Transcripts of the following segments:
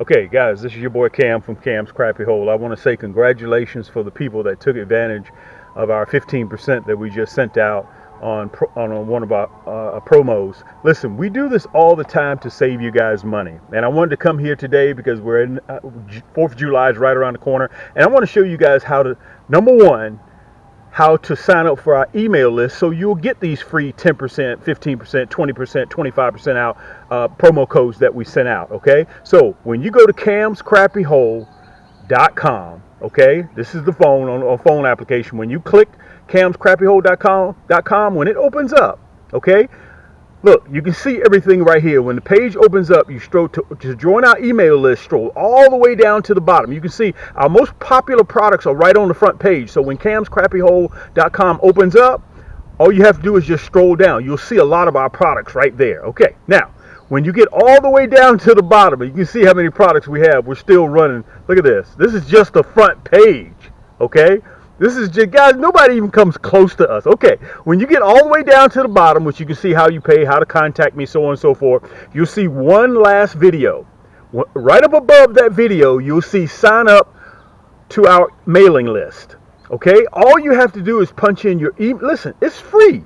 Okay, guys, this is your boy Cam from Cam's Crappie Hole. I want to say congratulations for the people that took advantage of our 15% that we just sent out on one of our promos. Listen, we do this all the time to save you guys money, and I wanted to come here today because we're in 4th of July is right around the corner, and I want to show you guys how to, number one, how to sign up for our email list so you'll get these free 10%, 15%, 20%, 25% out promo codes that we sent out, okay? So when you go to camscrappyhole.com, okay, this is the phone on phone application. When you click camscrappyhole.com, when it opens up, okay, look, you can see everything right here. When the page opens up, you stroll to join our email list, stroll all the way down to the bottom. You can see our most popular products are right on the front page. So when camscrappyhole.com opens up, all you have to do is just stroll down. You'll see a lot of our products right there. Okay, now, when you get all the way down to the bottom, you can see how many products we have. We're still running. Look at this. This is just the front page, okay? This is just, guys, nobody even comes close to us. Okay, when you get all the way down to the bottom, which you can see how you pay, how to contact me, so on and so forth, you'll see one last video. Right up above that video, you'll see sign up to our mailing list. Okay, all you have to do is punch in your email. Listen, it's free.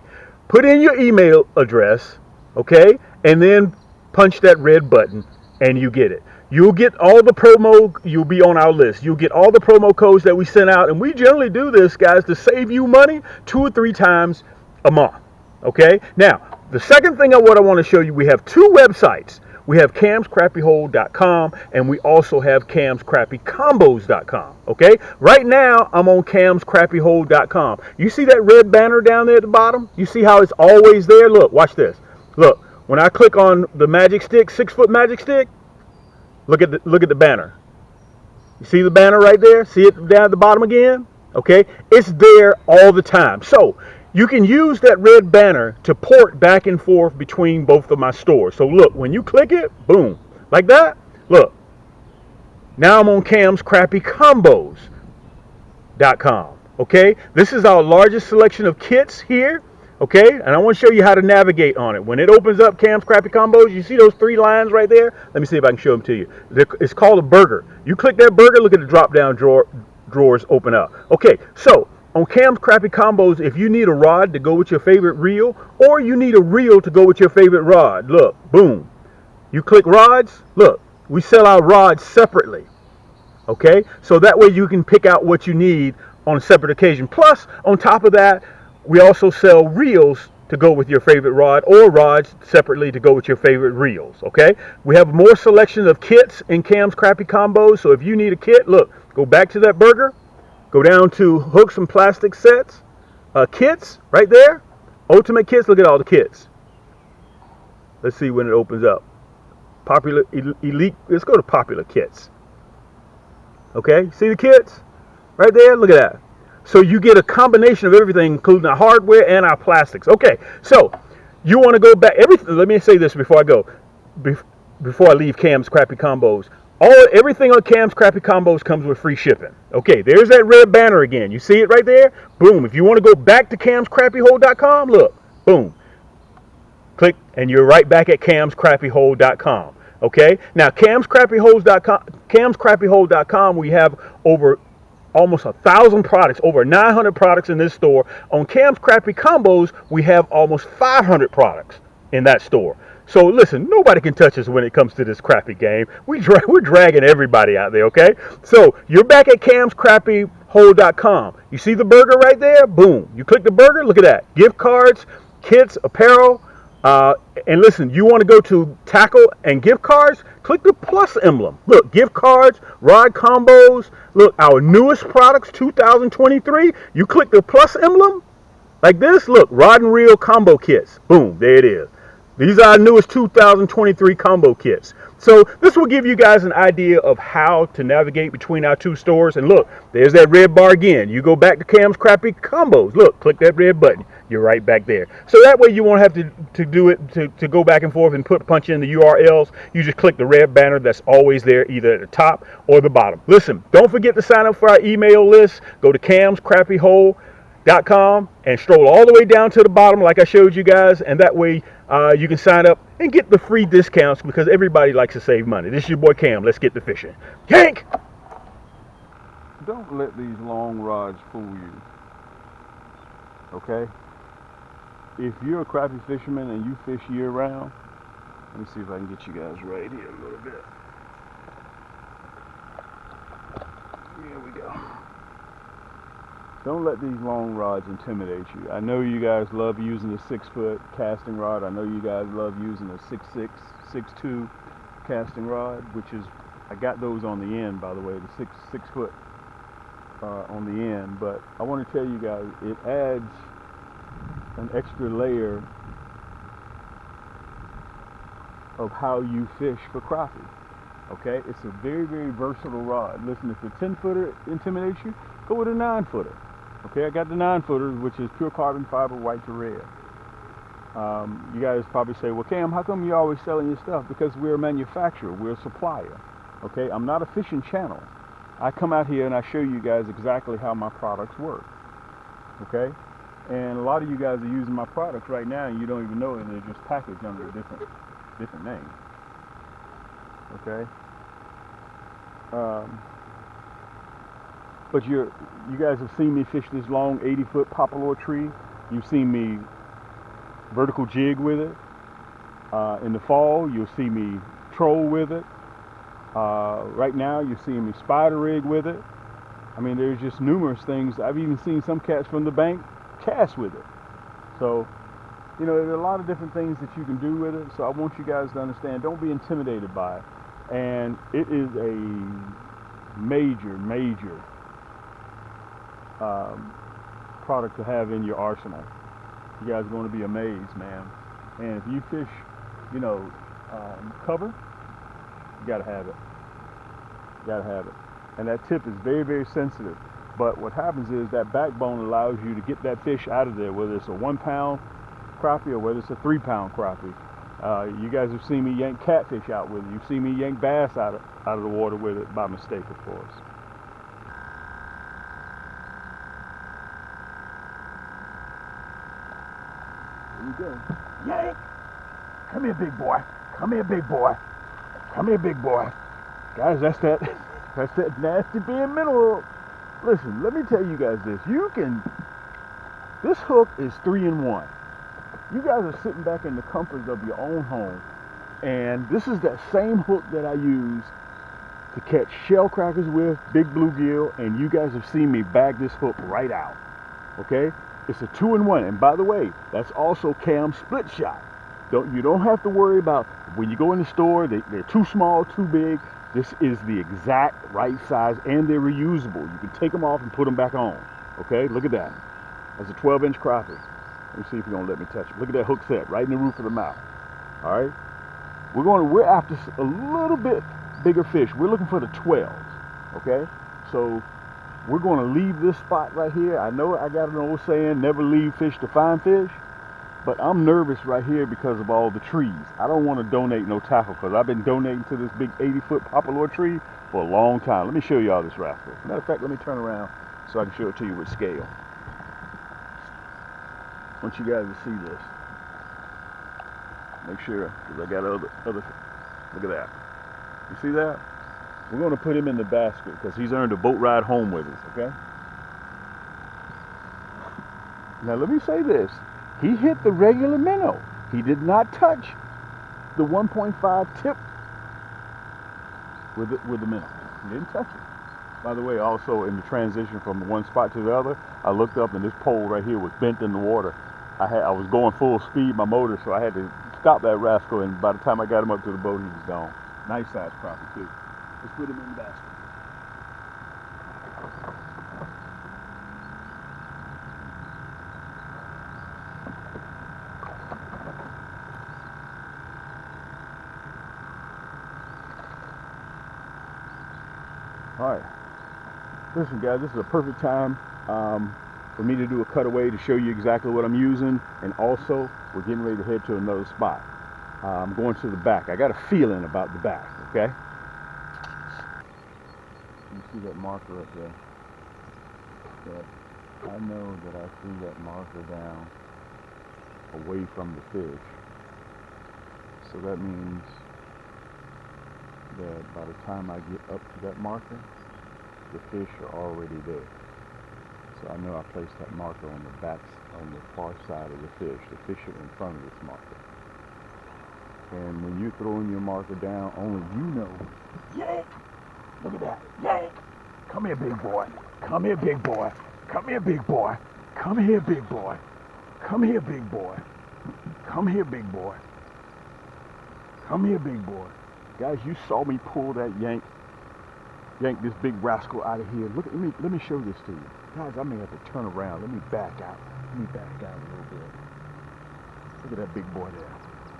Put in your email address, okay, and then punch that red button, and you get it. You'll get all the promo, you'll be on our list. You'll get all the promo codes that we sent out. And we generally do this, guys, to save you money 2 or 3 times a month. Okay? Now, the second thing what I want to show you, we have 2 websites. We have camscrappyhole.com and we also have camscrappycombos.com. Okay? Right now, I'm on camscrappyhole.com. You see that red banner down there at the bottom? You see how it's always there? Look, watch this. Look, when I click on the magic stick, 6-foot magic stick, look at the banner. You see the banner right there? See it down at the bottom again? Okay, it's there all the time. So you can use that red banner to port back and forth between both of my stores. So look, when you click it, boom, like that. Look, now I'm on camscrappycombos.com. Okay, this is our largest selection of kits here. Okay, and I want to show you how to navigate on it. When it opens up Cam's Crappy Combos, you see those 3 lines right there? Let me see if I can show them to you. It's called a burger. You click that burger, look at the drop-down drawers open up. Okay, so on Cam's Crappy Combos, if you need a rod to go with your favorite reel, or you need a reel to go with your favorite rod, look, boom. You click rods, look, we sell our rods separately. Okay, so that way you can pick out what you need on a separate occasion. Plus, on top of that, we also sell reels to go with your favorite rod, or rods separately to go with your favorite reels, okay? We have more selection of kits in Cam's Crappy Combos, so if you need a kit, look, go back to that burger, go down to hooks and plastic sets, kits, right there, ultimate kits, look at all the kits. Let's see when it opens up. Popular, elite, let's go to popular kits. Okay, see the kits? Right there, look at that. So you get a combination of everything, including our hardware and our plastics. Okay, so you want to go back. Let me say this before I go. Before I leave Cam's Crappy Combos, everything on Cam's Crappy Combos comes with free shipping. Okay, there's that red banner again. You see it right there? Boom. If you want to go back to camscrappyhole.com, look, boom. Click, and you're right back at camscrappyhole.com. Okay, now camscrappyhole.com, we have over almost 1,000 products, over 900 products in this store. On Cam's Crappy Combos, we have almost 500 products in that store. So listen, nobody can touch us when it comes to this crappy game. We're dragging everybody out there, okay? So you're back at camscrappyhole.com. You see the burger right there? Boom. You click the burger, look at that. Gift cards, kits, apparel. And listen, you want to go to tackle and gift cards? Click the plus emblem. Look, gift cards, rod combos. Look, our newest products, 2023. You click the plus emblem like this. Look, rod and reel combo kits. Boom, there it is. These are our newest 2023 combo kits. So this will give you guys an idea of how to navigate between our 2 stores. And look, there's that red bar again. You go back to Cam's Crappy Combos. Look, click that red button. You're right back there. So that way you won't have to do it, to go back and forth and punch in the URLs. You just click the red banner that's always there, either at the top or the bottom. Listen, don't forget to sign up for our email list. Go to camscrappyhole.com crappie.com and stroll all the way down to the bottom like I showed you guys, and that way you can sign up and get the free discounts because everybody likes to save money. This is your boy Cam. Let's get to fishing. Yaannk! Don't let these long rods fool you, okay? If you're a crappie fisherman and you fish year round, let me see if I can get you guys right here a little bit. Here we go. Don't let these long rods intimidate you. I know you guys love using a 6-foot casting rod. I know you guys love using a 6'6", 6'2" casting rod, which is, I got those on the end, by the way, the 6 foot on the end. But I want to tell you guys, it adds an extra layer of how you fish for crappie. Okay, it's a very, very versatile rod. Listen, if the 10-footer intimidates you, go with a 9-footer. Okay, I got the 9-footer, which is pure carbon fiber, white to red. You guys probably say, well, Cam, how come you're always selling your stuff? Because we're a manufacturer, we're a supplier. Okay, I'm not a fishing channel. I come out here and I show you guys exactly how my products work. Okay, and a lot of you guys are using my products right now and you don't even know it. They're just packaged under a different name. Okay, but you guys have seen me fish this long 80-foot poplar tree. You've seen me vertical jig with it. In the fall, you'll see me troll with it. Right now, you're seeing me spider rig with it. I mean, there's just numerous things. I've even seen some cats from the bank cast with it. So, you know, there's a lot of different things that you can do with it. So I want you guys to understand, don't be intimidated by it. And it is a major product to have in your arsenal. You guys are going to be amazed, man. And if you fish, you know, cover, you got to have it. You got to have it. And that tip is very, very sensitive. But what happens is that backbone allows you to get that fish out of there, whether it's a 1-pound crappie or whether it's a 3-pound crappie. You guys have seen me yank catfish out with it. You've seen me yank bass out of the water with it, by mistake, of course. There you go. Yank! Come here, big boy. Come here, big boy. Come here, big boy. Guys, that's that nasty being mineral. Listen, let me tell you guys this. This hook is 3-in-1. You guys are sitting back in the comforts of your own home, and this is that same hook that I use to catch shell crackers with, big bluegill, and you guys have seen me bag this hook right out. Okay? It's a 2-in-1, and by the way, that's also Cam's split shot. You don't have to worry about when you go in the store, they're too small, too big. This is the exact right size, and they're reusable. You can take them off and put them back on. Okay? Look at that. That's a 12-inch crappie. Let me see if you're gonna let me touch it. Look at that hook set right in the roof of the mouth. All right, we're after a little bit bigger fish. We're looking for the 12s. Okay, so we're going to leave this spot right here. I know I got an old saying, never leave fish to find fish, but I'm nervous right here because of all the trees. I don't want to donate no tackle because I've been donating to this big 80-foot poplar tree for a long time. Let me show you all this rascal. Matter of fact, let me turn around so I can show it to you with scale. I want you guys to see this. Make sure, because I got other. Look at that. You see that? We're going to put him in the basket because he's earned a boat ride home with us. Okay. Now let me say this: he hit the regular minnow. He did not touch the 1.5 tip with the minnow. He didn't touch it. By the way, also in the transition from one spot to the other, I looked up and this pole right here was bent in the water. I was going full speed, my motor, so I had to stop that rascal, and by the time I got him up to the boat, he was gone. Nice size crappie too. Let's put him in the basket. All right. Listen, guys, this is a perfect time for me to do a cutaway to show you exactly what I'm using, and also we're getting ready to head to another spot. I'm going to the back. I got a feeling about the back, okay? You see that marker up there? Okay. I know that I threw that marker down away from the fish. So that means that by the time I get up to that marker, the fish are already there. So I know I placed that marker on the far side of the fish. The fish are in front of this marker. And when you're throwing your marker down, only you know. Yaannk! Look at that. Yaannk! Come here, big boy. Come here, big boy. Come here, big boy. Come here, big boy. Come here, big boy. Come here, big boy. Come here, big boy. Guys, you saw me pull that yank this big rascal out of here. Let me show this to you. Guys, I may have to turn around. Let me back out. Let me back out a little bit. Look at that big boy there.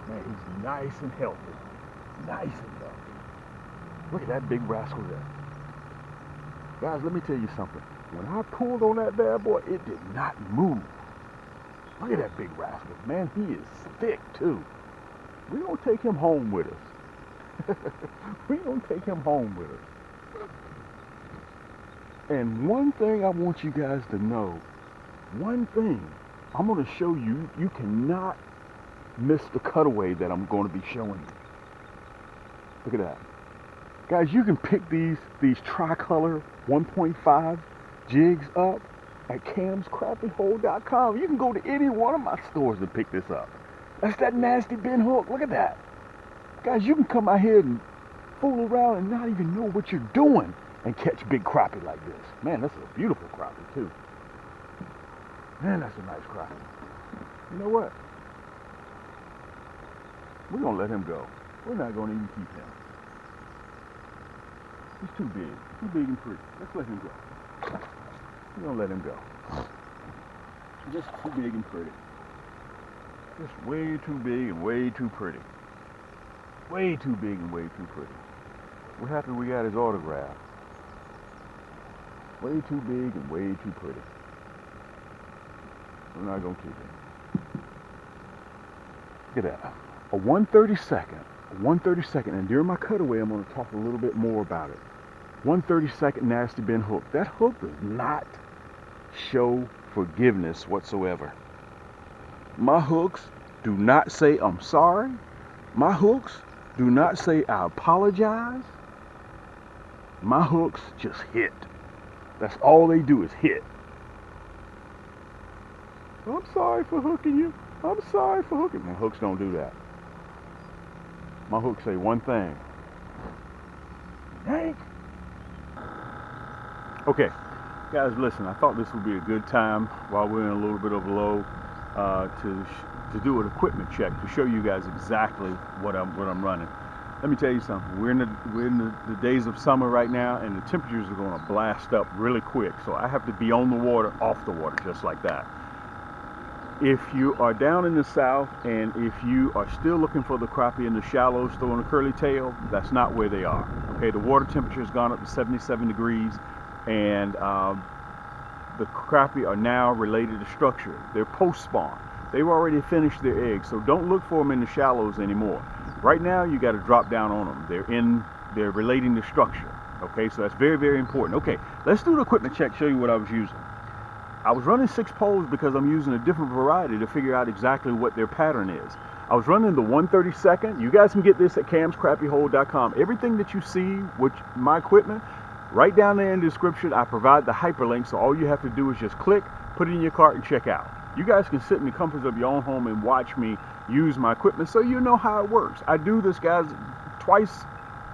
Man, he's nice and healthy. Nice and healthy. Look at that big rascal there. Guys, let me tell you something. When I pulled on that bad boy, it did not move. Look at that big rascal. Man, he is thick too. We're going to take him home with us. We're going to take him home with us. And one thing I want you guys to know, one thing, I'm going to show you, you cannot miss the cutaway that I'm going to be showing you. Look at that. Guys, you can pick these tricolor 1.5 jigs up at camscrappiehold.com. You can go to any one of my stores and pick this up. That's that nasty bin hook. Look at that. Guys, you can come out here and fool around and not even know what you're doing and catch big crappie like this. Man, that's a beautiful crappie too. Man, that's a nice crappie. You know what? We're going to let him go. We're not going to even keep him. He's too big and pretty. Let's let him go. We're going to let him go. Just too big and pretty. Just way too big and way too pretty. Way too big and way too pretty. We're happy we got his autograph. Way too big and way too pretty. We're not going to keep him. Look at that. A 1/32nd, and during my cutaway, I'm going to talk a little bit more about it. 1/32 nasty bin hook. That hook does not show forgiveness whatsoever. My hooks do not say I'm sorry. My hooks do not say I apologize. My hooks just hit. That's all they do is hit. I'm sorry for hooking you. I'm sorry for hooking. My hooks don't do that. My hooks say one thing. Yaannk. Okay, guys, listen. I thought this would be a good time while we're in a little bit of a low to do an equipment check to show you guys exactly what I'm running. Let me tell you something. We're in the days of summer right now, and the temperatures are going to blast up really quick. So I have to be on the water, off the water, just like that. If you are down in the south and if you are still looking for the crappie in the shallows throwing a curly tail, that's not where they are. Okay, the water temperature has gone up to 77 degrees, and the crappie are now related to structure. They're post-spawn. They've already finished their eggs, so don't look for them in the shallows anymore. Right now, you got to drop down on them. They're relating to structure. Okay, so that's very, very important. Okay, let's do the equipment check, show you what I was using. I was running 6 poles because I'm using a different variety to figure out exactly what their pattern is. I was running the 1/32. You guys can get this at camscrappiehold.com. Everything that you see with my equipment, right down there in the description, I provide the hyperlink, so all you have to do is just click, put it in your cart, and check out. You guys can sit in the comforts of your own home and watch me use my equipment so you know how it works. I do this, guys, twice,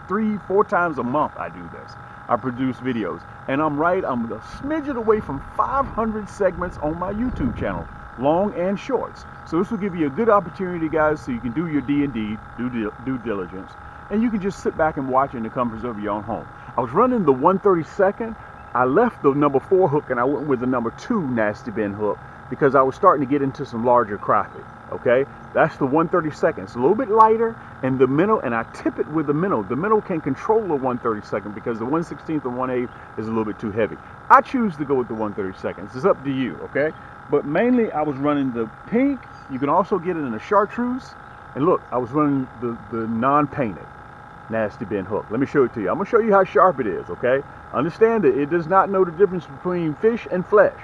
3, 4 times a month I do this. I produce videos, and I'm a smidgen away from 500 segments on my YouTube channel, long and shorts. So this will give you a good opportunity, guys, so you can do your D&D, due diligence, and you can just sit back and watch in the comforts of your own home. I was running the 1/32. I left the number 4 hook and I went with the number 2 nasty bin hook because I was starting to get into some larger crappie. Okay, that's the 1/32. It's a little bit lighter, and the minnow, and I tip it with the minnow. The minnow can control the 1/32 because the 1/16 and 1/8 is a little bit too heavy. I choose to go with the 1/32. It's up to you, okay? But mainly I was running the pink. You can also get it in a Chartreuse. And look, I was running the non-painted nasty bin hook. Let me show it to you. I'm gonna show you how sharp it is, okay? Understand that it does not know the difference between fish and flesh.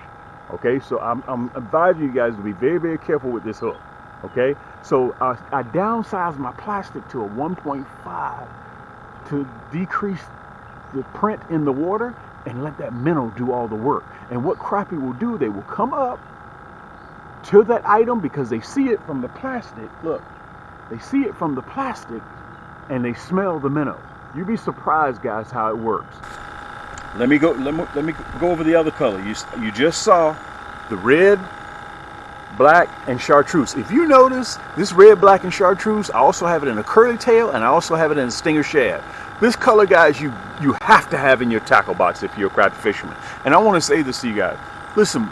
Okay, so I'm advising you guys to be very, very careful with this hook. Okay, so I downsized my plastic to a 1.5 to decrease the print in the water and let that minnow do all the work. And what crappie will do, they will come up to that item because they see it from the plastic. Look, they see it from the plastic and they smell the minnow. You'd be surprised, guys, how it works. Let me go over the other color. You just saw the red, black, and chartreuse. If you notice, this red, black, and chartreuse, I also have it in a curly tail and I also have it in a stinger shad. This color, guys, you have to have in your tackle box if you're a crappie fisherman. And I want to say this to you guys. Listen,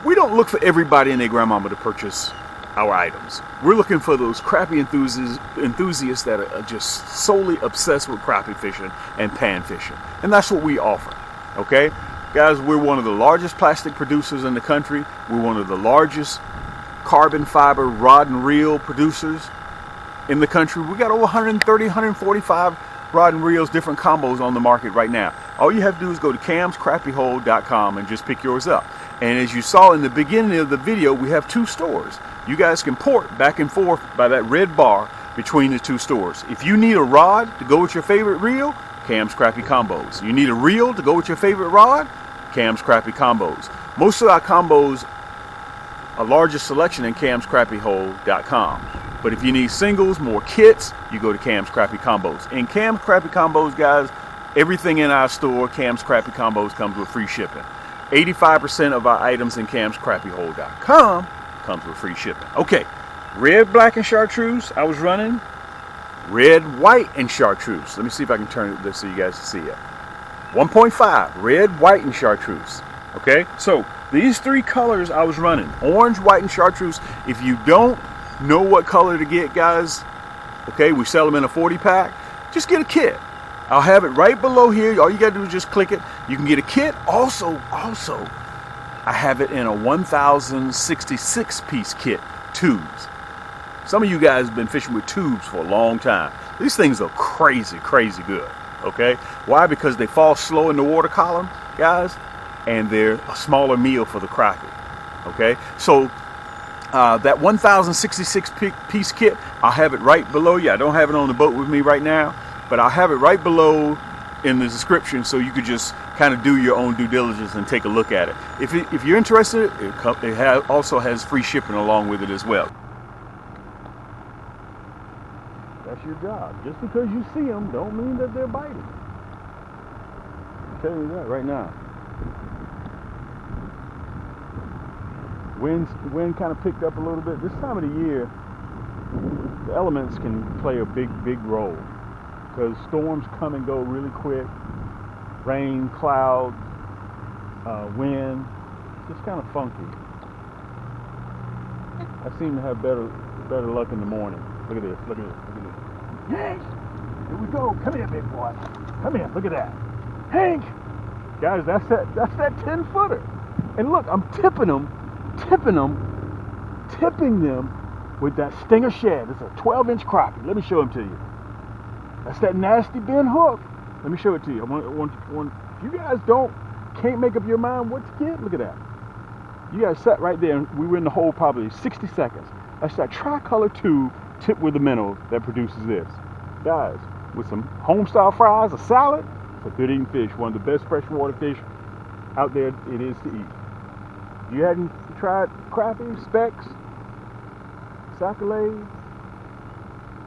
we don't look for everybody and their grandmama to purchase our items. We're looking for those crappie enthusiasts that are just solely obsessed with crappie fishing and pan fishing. And that's what we offer, okay? Guys, we're one of the largest plastic producers in the country. We're one of the largest carbon fiber rod and reel producers in the country. We got over 130, 145 rod and reels, different combos on the market right now. All you have to do is go to camscrappiehole.com and just pick yours up. And as you saw in the beginning of the video, we have 2 stores. You guys can port back and forth by that red bar between the 2 stores. If you need a rod to go with your favorite reel, Cam's Crappie Combos. You need a reel to go with your favorite rod, Cam's Crappie Combos. Most of our combos, a larger selection in camscrappiehole.com. But if you need singles, more kits, you go to Cam's Crappie Combos. In Cam's Crappie Combos, guys, everything in our store, Cam's Crappie Combos, comes with free shipping. 85% of our items in camscrappiehole.com comes with free shipping. Okay, red, black, and chartreuse, I was running red, white, and chartreuse. Let me see if I can turn this so you guys can see it. 1.5, red, white, and chartreuse. Okay, so these 3 colors I was running, orange, white, and chartreuse. If you don't know what color to get, guys, okay, we sell them in a 40 pack. Just get a kit. I'll have it right below here. All you gotta do is just click it. You can get a kit. Also, I have it in a 1,066 piece kit, tubes. Some of you guys have been fishing with tubes for a long time. These things are crazy, crazy good, okay? Why? Because they fall slow in the water column, guys, and they're a smaller meal for the crappie, okay? So that 1,066 piece kit, I'll have it right below you. I don't have it on the boat with me right now, but I'll have it right below in the description so you could just kind of do your own due diligence and take a look at it. If you're interested, it also has free shipping along with it as well. That's your job. Just because you see them don't mean that they're biting. I'm telling you that right now. Wind kind of picked up a little bit. This time of the year, the elements can play a big role because storms come and go really quick. Rain, cloud, wind, just kind of funky. I seem to have better luck in the morning. Look at this, look at this, look at this. Hank! Here we go. Come here, big boy. Come here, look at that. Hank! Guys, that's that 10-footer. And look, I'm tipping them with that stinger shad. It's a 12-inch crappie. Let me show him to you. That's that nasty bend hook. Let me show it to you. If you guys can't make up your mind what to get, look at that. You guys sat right there and we were in the hole probably 60 seconds. That's that tricolor tube tipped with a minnow that produces this. Guys, with some home-style fries, a salad, it's a good eating fish. One of the best freshwater fish out there it is to eat. You hadn't tried crappie, specks, sac-a-lait,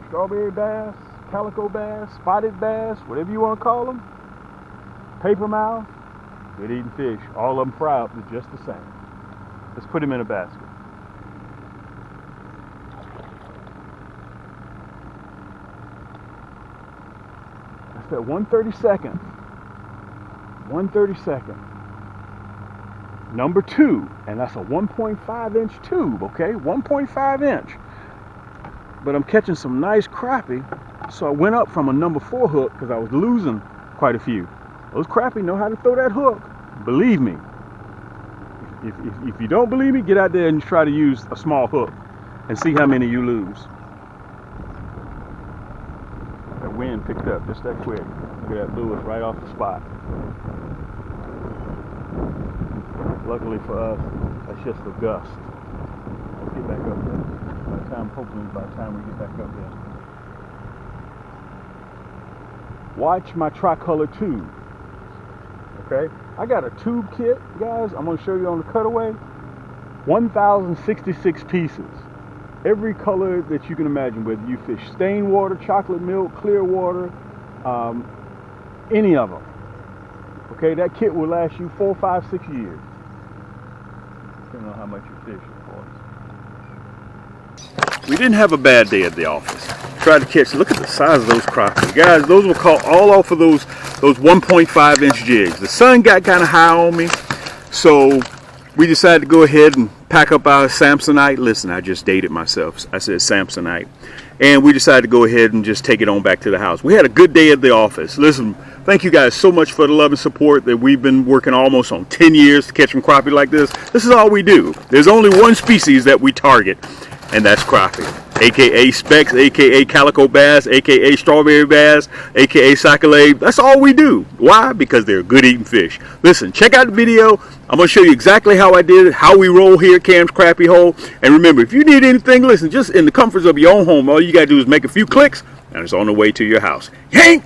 strawberry bass, calico bass, spotted bass, whatever you want to call them, paper mouth, good eating fish. All of them fry up just the same. Let's put them in a basket. That's that 1/32. 1/32. Number 2, and that's a 1.5-inch tube, okay? 1.5 inch. But I'm catching some nice crappie, so I went up from a number 4 hook because I was losing quite a few. Those crappie know how to throw that hook. Believe me. If you don't believe me, get out there and try to use a small hook and see how many you lose. That wind picked up just that quick. Look at that lure right off the spot. Luckily for us, that's just a gust. Let's get back up there. Hopefully by the time we get back up there. Watch my tricolor tube. Okay, I got a tube kit, guys. I'm going to show you on the cutaway. 1,066 pieces. Every color that you can imagine, whether you fish stained water, chocolate milk, clear water, any of them. Okay, that kit will last you 4, 5, 6 years. Depending on how much you fish, of course. We didn't have a bad day at the office. Tried to catch, look at the size of those crappie. Guys, those were caught all off of those 1.5 inch jigs. The sun got kind of high on me, so we decided to go ahead and pack up our Samsonite. Listen, I just dated myself. I said Samsonite. And we decided to go ahead and just take it on back to the house. We had a good day at the office. Listen, thank you guys so much for the love and support that we've been working almost on 10 years to catch some crappie like this. This is all we do. There's only one species that we target, and that's crappie. AKA specks, AKA calico bass, AKA strawberry bass, AKA sac-a-lait. That's all we do. Why? Because they're good eating fish. Listen, check out the video. I'm going to show you exactly how I did it, how we roll here at Cam's Crappie Hole. And remember, if you need anything, listen, just in the comforts of your own home, all you got to do is make a few clicks, and it's on the way to your house. Yaannk!